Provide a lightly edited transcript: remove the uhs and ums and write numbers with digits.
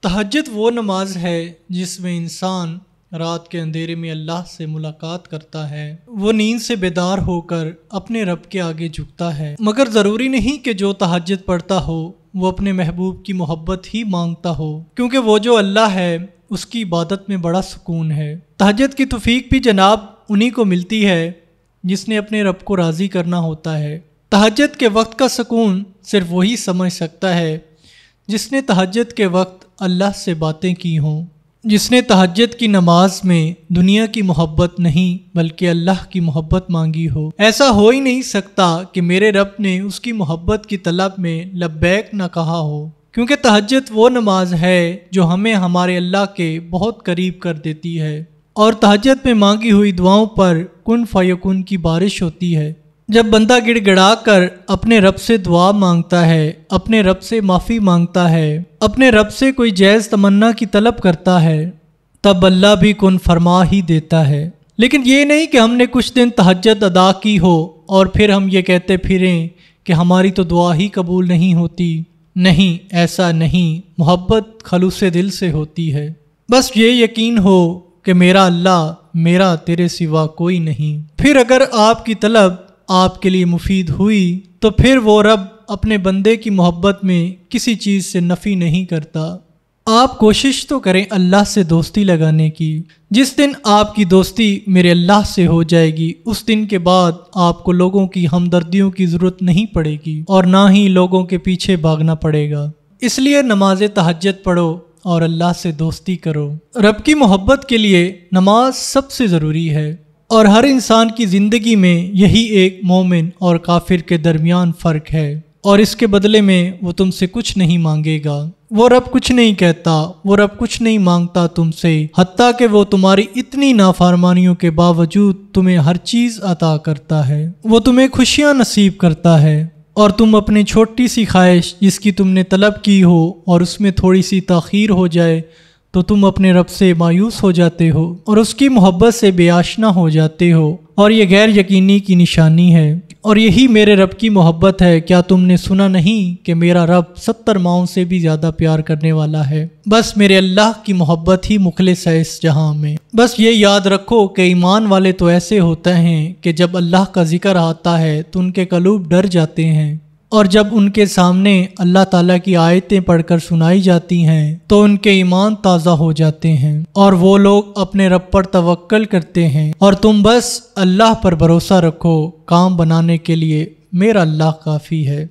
تہجد وہ نماز ہے جس میں انسان رات کے اندھیرے میں اللہ سے ملاقات کرتا ہے۔ وہ نیند سے بیدار ہو کر اپنے رب کے آگے جھکتا ہے، مگر ضروری نہیں کہ جو تہجد پڑھتا ہو وہ اپنے محبوب کی محبت ہی مانگتا ہو، کیونکہ وہ جو اللہ ہے اس کی عبادت میں بڑا سکون ہے۔ تہجد کی توفیق بھی جناب انہی کو ملتی ہے جس نے اپنے رب کو راضی کرنا ہوتا ہے۔ تہجد کے وقت کا سکون صرف وہی سمجھ سکتا ہے جس نے تہجد کے وقت اللہ سے باتیں کی ہوں، جس نے تہجد کی نماز میں دنیا کی محبت نہیں بلکہ اللہ کی محبت مانگی ہو۔ ایسا ہو ہی نہیں سکتا کہ میرے رب نے اس کی محبت کی طلب میں لبیک نہ کہا ہو، کیونکہ تہجد وہ نماز ہے جو ہمیں ہمارے اللہ کے بہت قریب کر دیتی ہے، اور تہجد میں مانگی ہوئی دعاؤں پر کن فیکون کی بارش ہوتی ہے۔ جب بندہ گڑ گڑا کر اپنے رب سے دعا مانگتا ہے، اپنے رب سے معافی مانگتا ہے، اپنے رب سے کوئی جائز تمنا کی طلب کرتا ہے، تب اللہ بھی کن فرما ہی دیتا ہے۔ لیکن یہ نہیں کہ ہم نے کچھ دن تہجد ادا کی ہو اور پھر ہم یہ کہتے پھریں کہ ہماری تو دعا ہی قبول نہیں ہوتی۔ نہیں، ایسا نہیں، محبت خلوص دل سے ہوتی ہے۔ بس یہ یقین ہو کہ میرا اللہ، میرا تیرے سوا کوئی نہیں۔ پھر اگر آپ کی طلب آپ کے لیے مفید ہوئی تو پھر وہ رب اپنے بندے کی محبت میں کسی چیز سے نفی نہیں کرتا۔ آپ کوشش تو کریں اللہ سے دوستی لگانے کی۔ جس دن آپ کی دوستی میرے اللہ سے ہو جائے گی اس دن کے بعد آپ کو لوگوں کی ہمدردیوں کی ضرورت نہیں پڑے گی اور نہ ہی لوگوں کے پیچھے بھاگنا پڑے گا۔ اس لیے نماز تہجد پڑھو اور اللہ سے دوستی کرو۔ رب کی محبت کے لیے نماز سب سے ضروری ہے، اور ہر انسان کی زندگی میں یہی ایک مومن اور کافر کے درمیان فرق ہے، اور اس کے بدلے میں وہ تم سے کچھ نہیں مانگے گا۔ وہ رب کچھ نہیں کہتا، وہ رب کچھ نہیں مانگتا تم سے، حتیٰ کہ وہ تمہاری اتنی نافرمانیوں کے باوجود تمہیں ہر چیز عطا کرتا ہے۔ وہ تمہیں خوشیاں نصیب کرتا ہے، اور تم اپنی چھوٹی سی خواہش جس کی تم نے طلب کی ہو اور اس میں تھوڑی سی تاخیر ہو جائے تو تم اپنے رب سے مایوس ہو جاتے ہو اور اس کی محبت سے بے آشنا ہو جاتے ہو، اور یہ غیر یقینی کی نشانی ہے۔ اور یہی میرے رب کی محبت ہے۔ کیا تم نے سنا نہیں کہ میرا رب 70 ماؤں سے بھی زیادہ پیار کرنے والا ہے؟ بس میرے اللہ کی محبت ہی مخلص ہے اس جہاں میں۔ بس یہ یاد رکھو کہ ایمان والے تو ایسے ہوتے ہیں کہ جب اللہ کا ذکر آتا ہے تو ان کے قلوب ڈر جاتے ہیں، اور جب ان کے سامنے اللہ تعالیٰ کی آیتیں پڑھ کر سنائی جاتی ہیں تو ان کے ایمان تازہ ہو جاتے ہیں، اور وہ لوگ اپنے رب پر توکل کرتے ہیں۔ اور تم بس اللہ پر بھروسہ رکھو، کام بنانے کے لیے میرا اللہ کافی ہے۔